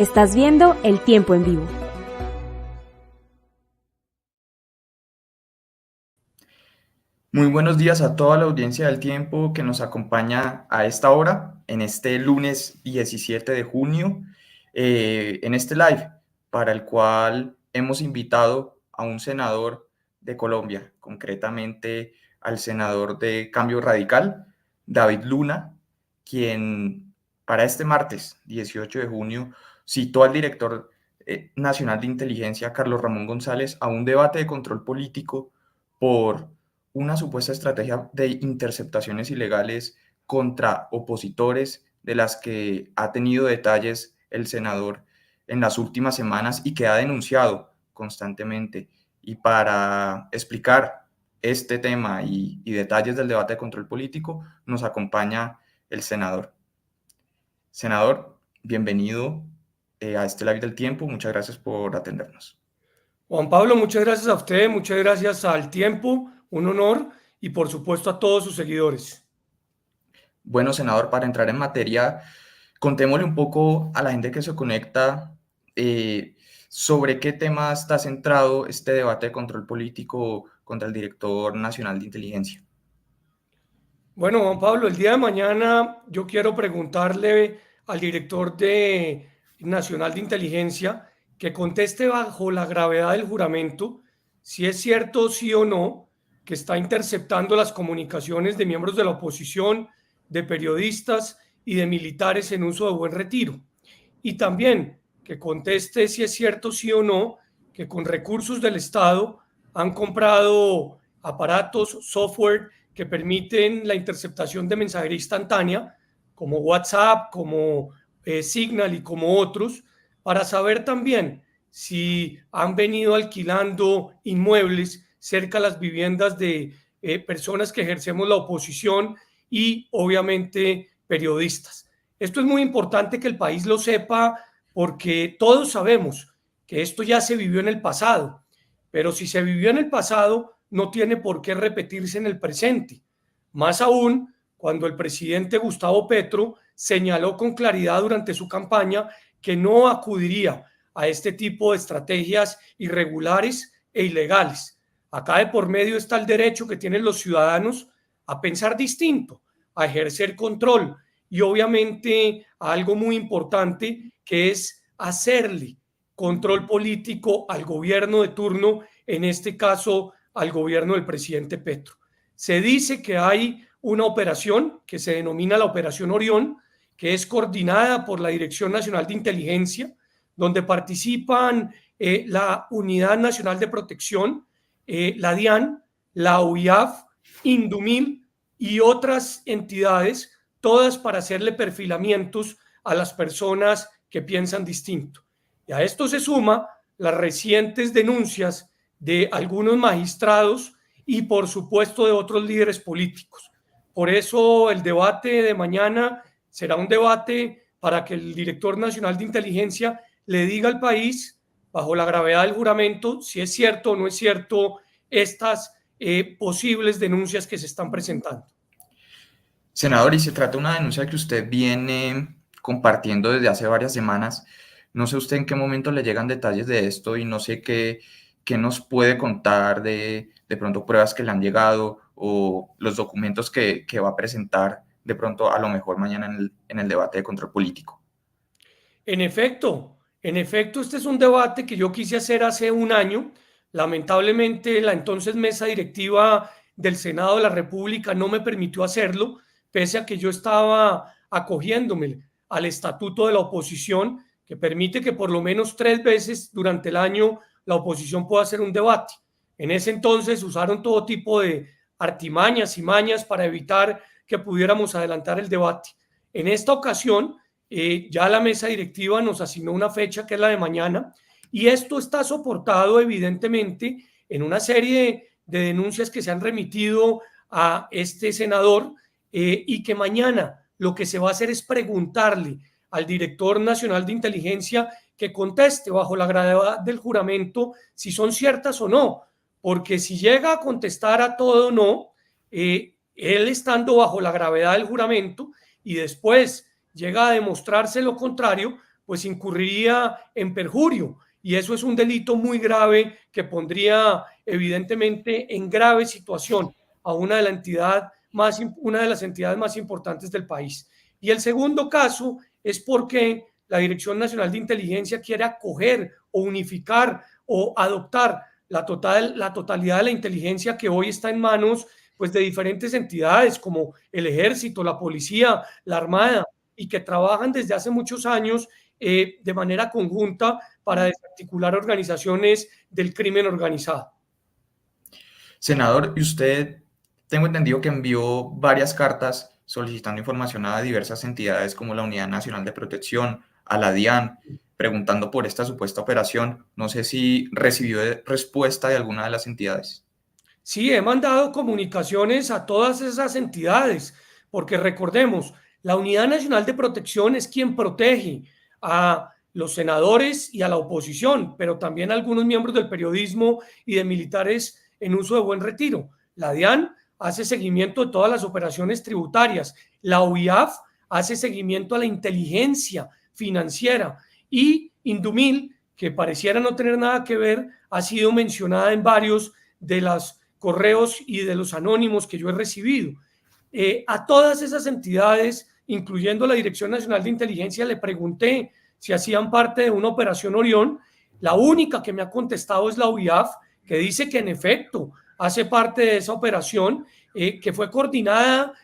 Estás viendo El Tiempo en Vivo. Muy buenos días a toda la audiencia del Tiempo que nos acompaña a esta hora, en este lunes 17 de junio, en este live, para el cual hemos invitado a un senador de Colombia, concretamente al senador de Cambio Radical, David Luna, quien para este martes 18 de junio citó al director nacional de inteligencia, Carlos Ramón González, a un debate de control político por una supuesta estrategia de interceptaciones ilegales contra opositores de las que ha tenido detalles el senador en las últimas semanas y que ha denunciado constantemente. Y para explicar este tema y detalles del debate de control político, nos acompaña el senador. Senador, bienvenido a este live del Tiempo. Muchas gracias por atendernos. Juan Pablo, muchas gracias a usted, muchas gracias al Tiempo, un honor, y por supuesto a todos sus seguidores. Bueno, senador, para entrar en materia, contémosle un poco a la gente que se conecta sobre qué tema está centrado este debate de control político contra el director nacional de inteligencia. Bueno, Juan Pablo, el día de mañana yo quiero preguntarle al director nacional de inteligencia que conteste bajo la gravedad del juramento si es cierto, sí o no, que está interceptando las comunicaciones de miembros de la oposición, de periodistas y de militares en uso de buen retiro. Y también que conteste si es cierto, sí o no, que con recursos del Estado han comprado aparatos, software que permiten la interceptación de mensajería instantánea, como WhatsApp, como Signal y como otros, para saber también si han venido alquilando inmuebles cerca de las viviendas de personas que ejercemos la oposición y obviamente periodistas. Esto es muy importante que el país lo sepa porque todos sabemos que esto ya se vivió en el pasado, pero si se vivió en el pasado, no tiene por qué repetirse en el presente. Más aún cuando el presidente Gustavo Petro señaló con claridad durante su campaña que no acudiría a este tipo de estrategias irregulares e ilegales. Acá de por medio está el derecho que tienen los ciudadanos a pensar distinto, a ejercer control y obviamente a algo muy importante que es hacerle control político al gobierno de turno, en este caso al gobierno del presidente Petro. Se dice que hay una operación que se denomina la Operación Orión, que es coordinada por la Dirección Nacional de Inteligencia, donde participan la Unidad Nacional de Protección, la DIAN, la UIAF, Indumil y otras entidades, todas para hacerle perfilamientos a las personas que piensan distinto. Y a esto se suma las recientes denuncias de algunos magistrados y por supuesto de otros líderes políticos. Por eso el debate de mañana será un debate para que el director nacional de inteligencia le diga al país, bajo la gravedad del juramento, si es cierto o no es cierto estas posibles denuncias que se están presentando. Senador, y se trata de una denuncia que usted viene compartiendo desde hace varias semanas. No sé usted en qué momento le llegan detalles de esto y no sé qué nos puede contar de pronto pruebas que le han llegado o los documentos que va a presentar de pronto a lo mejor mañana en el debate de control político. En efecto, este es un debate que yo quise hacer hace un año. Lamentablemente, la entonces mesa directiva del Senado de la República no me permitió hacerlo, pese a que yo estaba acogiéndome al estatuto de la oposición, que permite que por lo menos 3 veces durante el año la oposición pueda hacer un debate. En ese entonces usaron todo tipo de artimañas y mañas para evitar que pudiéramos adelantar el debate. En esta ocasión, ya la mesa directiva nos asignó una fecha que es la de mañana y esto está soportado evidentemente en una serie de denuncias que se han remitido a este senador y que mañana lo que se va a hacer es preguntarle al director nacional de inteligencia que conteste bajo la gravedad del juramento si son ciertas o no, porque si llega a contestar a todo no, él estando bajo la gravedad del juramento y después llega a demostrarse lo contrario, pues incurriría en perjurio, y eso es un delito muy grave que pondría evidentemente en grave situación a una de las entidades más importantes del país. Y el segundo caso es porque la Dirección Nacional de Inteligencia quiere acoger o unificar o adoptar la totalidad de la inteligencia que hoy está en manos pues, de diferentes entidades como el Ejército, la Policía, la Armada, y que trabajan desde hace muchos años de manera conjunta para desarticular organizaciones del crimen organizado. Senador, y usted, tengo entendido que envió varias cartas solicitando información a diversas entidades como la Unidad Nacional de Protección, a la DIAN, preguntando por esta supuesta operación. No sé si recibió respuesta de alguna de las entidades. Sí, he mandado comunicaciones a todas esas entidades, porque recordemos, la Unidad Nacional de Protección es quien protege a los senadores y a la oposición, pero también a algunos miembros del periodismo y de militares en uso de buen retiro. La DIAN hace seguimiento de todas las operaciones tributarias. La OIAF hace seguimiento a la inteligencia financiera, y Indumil, que pareciera no tener nada que ver, ha sido mencionada en varios de los correos y de los anónimos que yo he recibido. A todas esas entidades, incluyendo la Dirección Nacional de Inteligencia, le pregunté si hacían parte de una operación Orión. La única que me ha contestado es la UIAF, que dice que en efecto hace parte de esa operación, que fue coordinada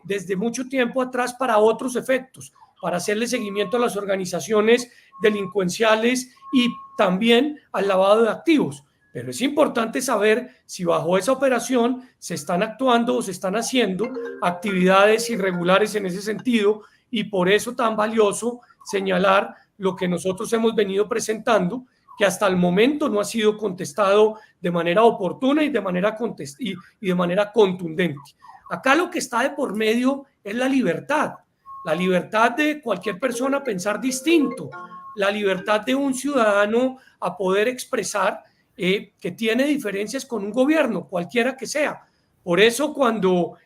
desde mucho tiempo atrás para otros efectos, para hacerle seguimiento a las organizaciones delincuenciales y también al lavado de activos. Pero es importante saber si bajo esa operación se están actuando o se están haciendo actividades irregulares en ese sentido, y por eso tan valioso señalar lo que nosotros hemos venido presentando, que hasta el momento no ha sido contestado de manera oportuna y de manera contundente. Acá lo que está de por medio es la libertad de cualquier persona a pensar distinto, la libertad de un ciudadano a poder expresar que tiene diferencias con un gobierno, cualquiera que sea. Por eso cuando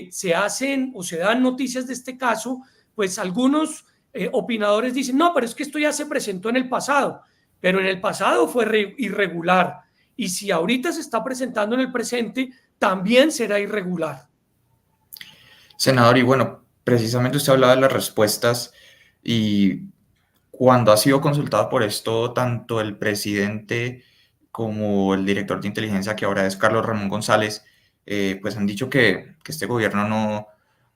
se hacen o se dan noticias de este caso, pues algunos opinadores dicen, no, pero es que esto ya se presentó en el pasado, pero en el pasado fue irregular, y si ahorita se está presentando en el presente, también será irregular. Senador, y bueno, precisamente usted hablaba de las respuestas, y cuando ha sido consultado por esto, tanto el presidente como el director de inteligencia, que ahora es Carlos Ramón González, pues han dicho que este gobierno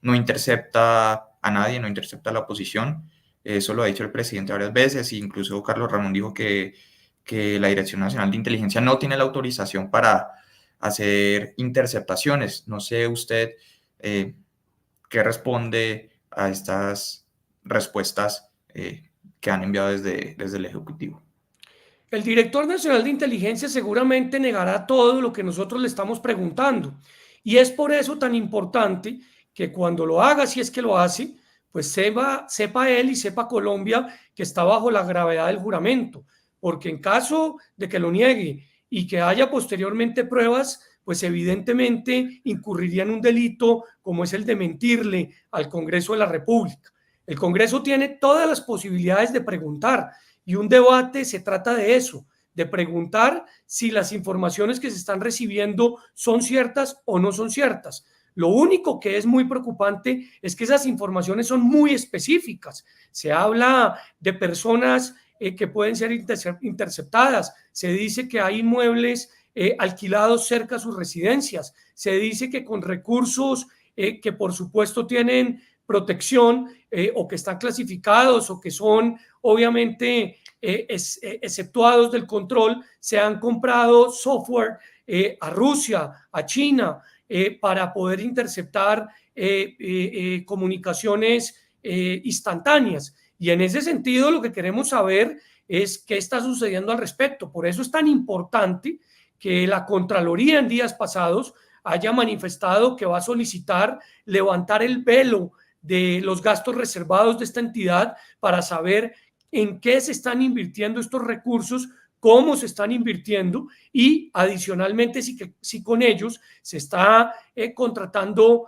no intercepta a nadie, no intercepta a la oposición. Eso lo ha dicho el presidente varias veces, e incluso Carlos Ramón dijo que la Dirección Nacional de Inteligencia no tiene la autorización para hacer interceptaciones. No sé usted qué responde a estas respuestas que han enviado desde el Ejecutivo. El director nacional de inteligencia seguramente negará todo lo que nosotros le estamos preguntando, y es por eso tan importante que cuando lo haga, si es que lo hace, pues sepa él y sepa Colombia que está bajo la gravedad del juramento, porque en caso de que lo niegue y que haya posteriormente pruebas, pues evidentemente incurriría en un delito como es el de mentirle al Congreso de la República. El Congreso tiene todas las posibilidades de preguntar, y un debate se trata de eso, de preguntar si las informaciones que se están recibiendo son ciertas o no son ciertas. Lo único que es muy preocupante es que esas informaciones son muy específicas. Se habla de personas que pueden ser interceptadas. Se dice que hay inmuebles alquilados cerca a sus residencias. Se dice que con recursos que por supuesto tienen protección o que están clasificados o que son obviamente exceptuados del control, se han comprado software a Rusia, a China, para poder interceptar comunicaciones instantáneas. Y en ese sentido lo que queremos saber es qué está sucediendo al respecto. Por eso es tan importante que la Contraloría en días pasados haya manifestado que va a solicitar levantar el velo de los gastos reservados de esta entidad para saber en qué se están invirtiendo estos recursos, cómo se están invirtiendo, y adicionalmente si con ellos se está contratando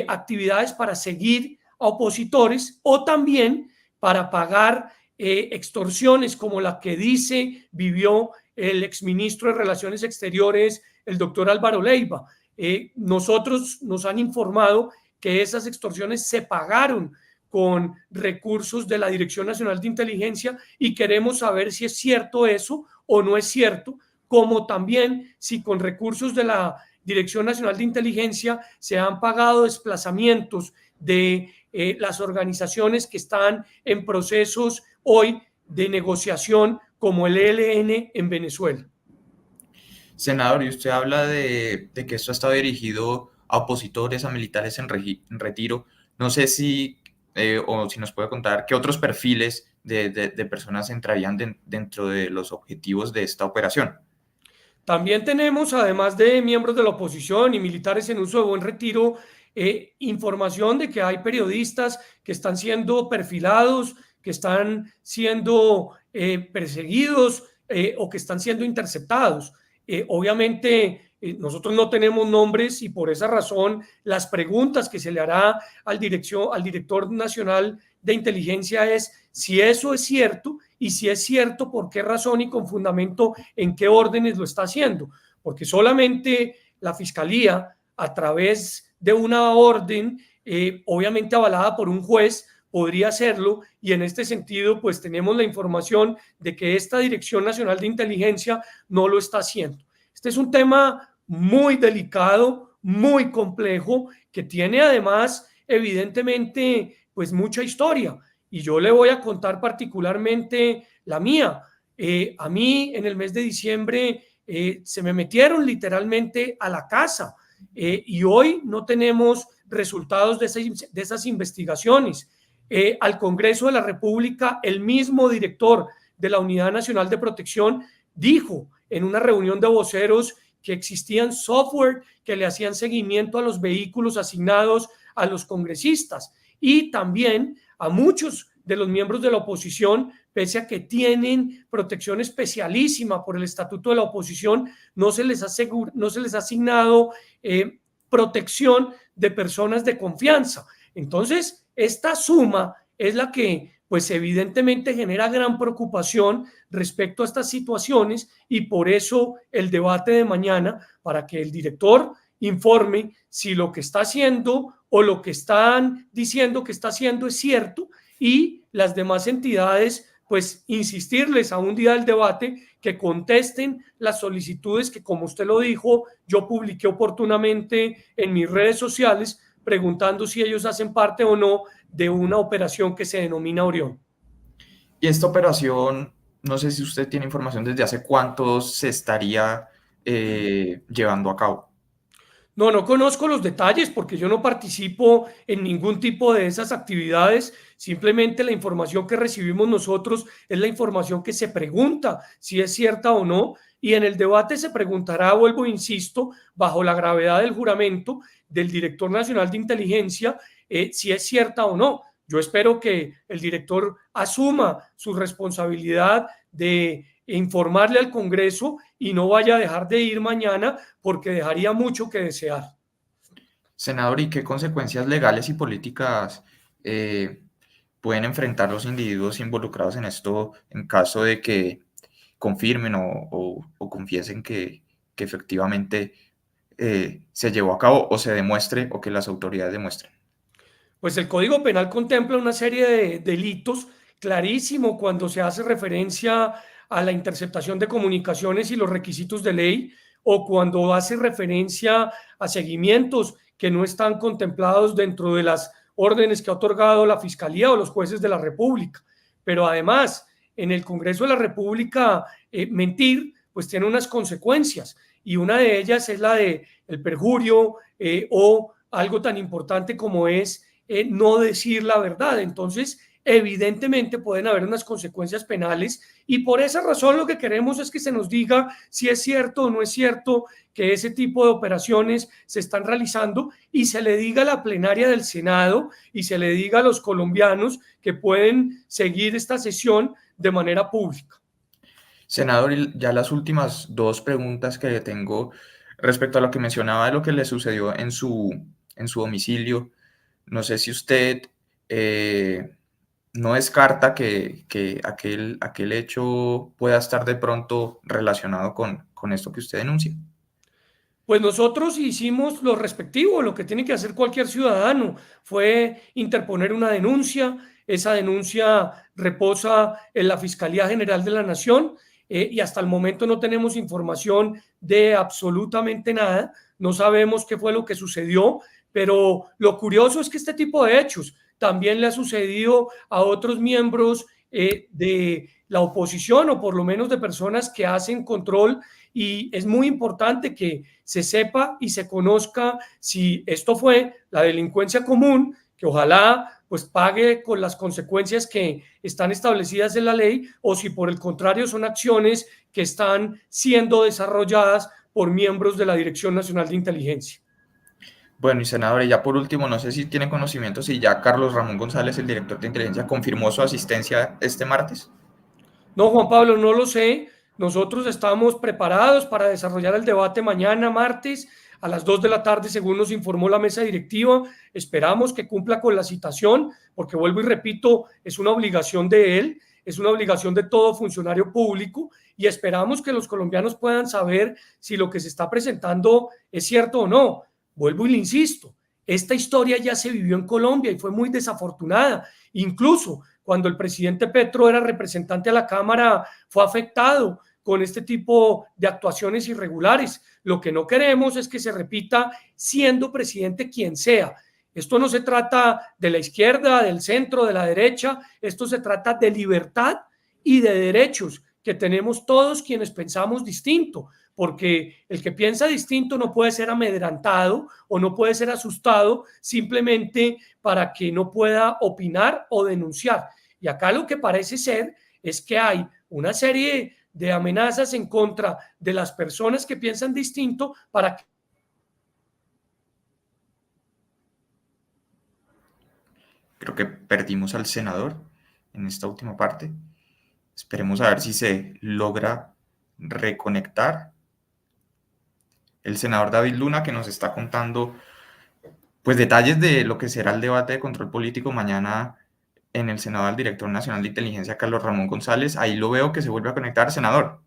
actividades para seguir a opositores o también para pagar extorsiones como la que dice vivió el exministro de Relaciones Exteriores, el doctor Álvaro Leiva. Nosotros nos han informado que esas extorsiones se pagaron con recursos de la Dirección Nacional de Inteligencia y queremos saber si es cierto eso o no es cierto, como también si con recursos de la Dirección Nacional de Inteligencia se han pagado desplazamientos de las organizaciones que están en procesos hoy de negociación como el ELN en Venezuela. Senador, y usted habla de que esto ha estado dirigido a opositores, a militares en retiro. No sé si, o si nos puede contar qué otros perfiles de personas entrarían dentro de los objetivos de esta operación. También tenemos, además de miembros de la oposición y militares en uso de buen retiro, información de que hay periodistas que están siendo perfilados, que están siendo perseguidos o que están siendo interceptados. Obviamente, nosotros no tenemos nombres y por esa razón las preguntas que se le hará al director nacional de inteligencia es si eso es cierto y si es cierto, por qué razón y con fundamento en qué órdenes lo está haciendo. Porque solamente la Fiscalía, a través de una orden, obviamente avalada por un juez, podría hacerlo, y en este sentido pues tenemos la información de que esta Dirección Nacional de Inteligencia no lo está haciendo. Este es un tema muy delicado, muy complejo, que tiene además evidentemente pues mucha historia, y yo le voy a contar particularmente la mía. A mí en el mes de diciembre se me metieron literalmente a la casa y hoy no tenemos resultados de esas investigaciones. Al Congreso de la República, el mismo director de la Unidad Nacional de Protección dijo en una reunión de voceros que existían software que le hacían seguimiento a los vehículos asignados a los congresistas y también a muchos de los miembros de la oposición, pese a que tienen protección especialísima por el Estatuto de la Oposición, no se les ha asignado protección de personas de confianza. Entonces, esta suma es la que pues evidentemente genera gran preocupación respecto a estas situaciones, y por eso el debate de mañana, para que el director informe si lo que está haciendo o lo que están diciendo que está haciendo es cierto, y las demás entidades pues insistirles a un día del debate que contesten las solicitudes que, como usted lo dijo, yo publiqué oportunamente en mis redes sociales preguntando si ellos hacen parte o no de una operación que se denomina Orión. Y esta operación, no sé si usted tiene información desde hace cuánto se estaría llevando a cabo. No, no conozco los detalles porque yo no participo en ningún tipo de esas actividades. Simplemente la información que recibimos nosotros es la información que se pregunta si es cierta o no. Y en el debate se preguntará, vuelvo, insisto, bajo la gravedad del juramento del director nacional de inteligencia, si es cierta o no. Yo espero que el director asuma su responsabilidad de informarle al Congreso y no vaya a dejar de ir mañana porque dejaría mucho que desear. Senador, ¿y qué consecuencias legales y políticas pueden enfrentar los individuos involucrados en esto en caso de que confirmen o confiesen que efectivamente se llevó a cabo o se demuestre o que las autoridades demuestren? Pues el Código Penal contempla una serie de delitos clarísimo cuando se hace referencia a la interceptación de comunicaciones y los requisitos de ley, o cuando hace referencia a seguimientos que no están contemplados dentro de las órdenes que ha otorgado la Fiscalía o los jueces de la República. Pero además, en el Congreso de la República, mentir pues tiene unas consecuencias, y una de ellas es la de el perjurio o algo tan importante como es no decir la verdad. Entonces, evidentemente pueden haber unas consecuencias penales, y por esa razón lo que queremos es que se nos diga si es cierto o no es cierto que ese tipo de operaciones se están realizando, y se le diga a la plenaria del Senado y se le diga a los colombianos que pueden seguir esta sesión de manera pública. Senador, y ya las últimas dos preguntas que le tengo respecto a lo que mencionaba de lo que le sucedió en su domicilio. No sé si usted no descarta que aquel hecho pueda estar de pronto relacionado con esto que usted denuncia. Pues nosotros hicimos lo respectivo, lo que tiene que hacer cualquier ciudadano, fue interponer una denuncia. Esa denuncia reposa en la Fiscalía General de la Nación y hasta el momento no tenemos información de absolutamente nada, no sabemos qué fue lo que sucedió, pero lo curioso es que este tipo de hechos también le ha sucedido a otros miembros de la oposición, o por lo menos de personas que hacen control, y es muy importante que se sepa y se conozca si esto fue la delincuencia común, que ojalá pues pague con las consecuencias que están establecidas en la ley, o si por el contrario son acciones que están siendo desarrolladas por miembros de la Dirección Nacional de Inteligencia. Bueno, y senador, y ya por último, no sé si tiene conocimiento si ya Carlos Ramón González, el director de inteligencia, confirmó su asistencia este martes. No, Juan Pablo, no lo sé. Nosotros estamos preparados para desarrollar el debate mañana, martes, a las 2 de la tarde, según nos informó la mesa directiva. Esperamos que cumpla con la citación, porque vuelvo y repito, es una obligación de él, es una obligación de todo funcionario público, y esperamos que los colombianos puedan saber si lo que se está presentando es cierto o no. Vuelvo y le insisto, esta historia ya se vivió en Colombia y fue muy desafortunada. Incluso cuando el presidente Petro era representante a la Cámara, fue afectado con este tipo de actuaciones irregulares. Lo que no queremos es que se repita siendo presidente quien sea. Esto no se trata de la izquierda, del centro, de la derecha. Esto se trata de libertad y de derechos que tenemos todos quienes pensamos distinto, porque el que piensa distinto no puede ser amedrantado o no puede ser asustado simplemente para que no pueda opinar o denunciar. Y acá lo que parece ser es que hay una serie de amenazas en contra de las personas que piensan distinto para que... Creo que perdimos al senador en esta última parte. Esperemos a ver si se logra reconectar. El senador David Luna, que nos está contando pues detalles de lo que será el debate de control político mañana en el Senado al director nacional de inteligencia, Carlos Ramón González. Ahí lo veo que se vuelve a conectar, senador.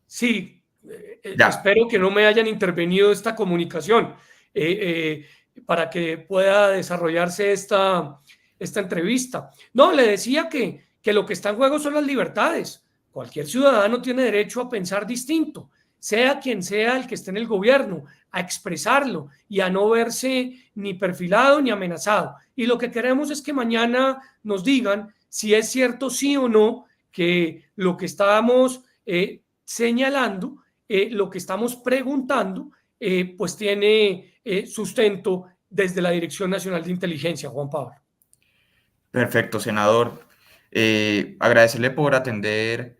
Sí, espero que no me hayan intervenido esta comunicación para que pueda desarrollarse esta entrevista. No, le decía que lo que está en juego son las libertades. Cualquier ciudadano tiene derecho a pensar distinto, sea quien sea el que esté en el gobierno, a expresarlo y a no verse ni perfilado ni amenazado. Y lo que queremos es que mañana nos digan si es cierto sí o no que lo que estábamos señalando, lo que estamos preguntando, pues tiene sustento desde la Dirección Nacional de Inteligencia, Juan Pablo. Perfecto, senador. Agradecerle por atender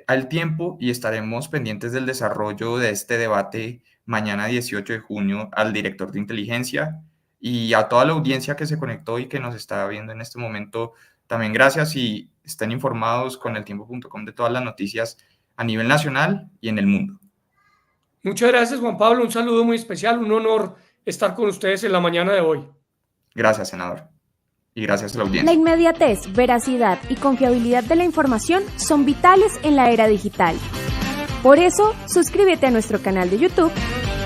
al tiempo y estaremos pendientes del desarrollo de este debate mañana 18 de junio al director de inteligencia y a toda la audiencia que se conectó y que nos está viendo en este momento. También gracias y estén informados con eltiempo.com de todas las noticias a nivel nacional y en el mundo. Muchas gracias, Juan Pablo. Un saludo muy especial, un honor estar con ustedes en la mañana de hoy. Gracias, senador. Y gracias a la audiencia. La inmediatez, veracidad y confiabilidad de la información son vitales en la era digital. Por eso, suscríbete a nuestro canal de YouTube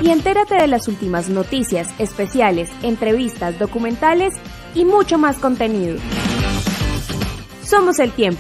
y entérate de las últimas noticias, especiales, entrevistas, documentales y mucho más contenido. Somos El Tiempo.